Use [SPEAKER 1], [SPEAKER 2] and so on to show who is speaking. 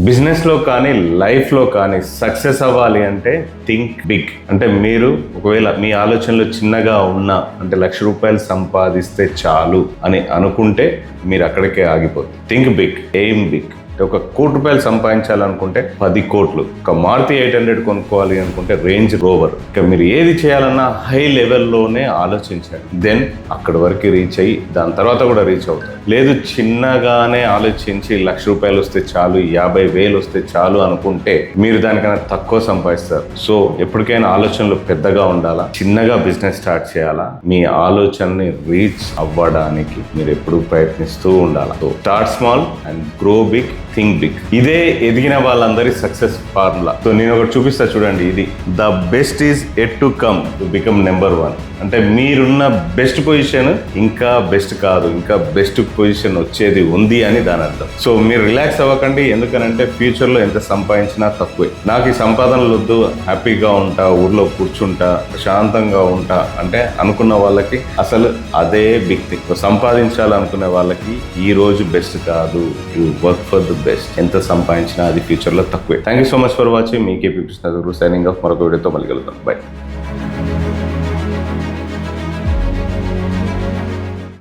[SPEAKER 1] బిజినెస్లో కానీ లైఫ్లో కానీ సక్సెస్ అవ్వాలి అంటే థింక్ బిగ్. అంటే మీరు ఒకవేళ మీ ఆలోచనలు చిన్నగా ఉన్నా, అంటే ₹1,00,000 సంపాదిస్తే చాలు అని అనుకుంటే మీరు అక్కడికే ఆగిపోతుంది. Think big, aim big. ఒక ₹1,00,00,000 సంపాదించాలనుకుంటే 10 కోట్లు, ఒక మారుతి 800 కొనుక్కోవాలి అనుకుంటే రేంజ్ రోవర్. ఇక మీరు ఏది చేయాలన్నా హై లెవెల్లోనే ఆలోచించండి. దెన్ అక్కడి వరకు రీచ్ అయ్యి దాని తర్వాత కూడా రీచ్ అవుతారు. లేదు చిన్నగానే ఆలోచించి ₹1,00,000 వస్తే చాలు, 50,000 వస్తే చాలు అనుకుంటే మీరు దానికన్నా తక్కువ సంపాదిస్తారు. సో ఎప్పటికైనా ఆలోచనలు పెద్దగా ఉండాలా, చిన్నగా బిజినెస్ స్టార్ట్ చేయాలా, మీ ఆలోచనని రీచ్ అవ్వడానికి మీరు ఎప్పుడు ప్రయత్నిస్తూ ఉండాలి. So start small and grow big, think big. ఇదే ఎదిగిన వాళ్ళందరి సక్సెస్ ఫార్ములా. సో నేను ఒకటి చూపిస్తా చూడండి. ఇది the best is at to come to become number 1. అంటే మీరున్న బెస్ట్ పొజిషన్ ఇంకా బెస్ట్ కాదు, ఇంకా బెస్ట్ పొజిషన్ వచ్చేది ఉంది అని దాని అర్థం. సో మీరు రిలాక్స్ అవ్వకండి. ఎందుకనంటే ఫ్యూచర్లో ఎంత సంపాదించినా తక్కువే. నాకు ఈ సంపాదనలు వద్దు, హ్యాపీగా ఉంటా, ఊర్లో కూర్చుంటా, ప్రశాంతంగా ఉంటా అంటే అనుకున్న వాళ్ళకి అసలు అదే బిగ్ థింగ్. సంపాదించాలనుకునే వాళ్ళకి ఈ రోజు బెస్ట్ కాదు, you work for the best. ఎంత సంపాదించినా అది ఫ్యూచర్లో తక్కువే. Thank you so much for watching. Me KP Krishna signing off. మరొక వీడియోతో మళ్ళీ కలుద్దాం. బై.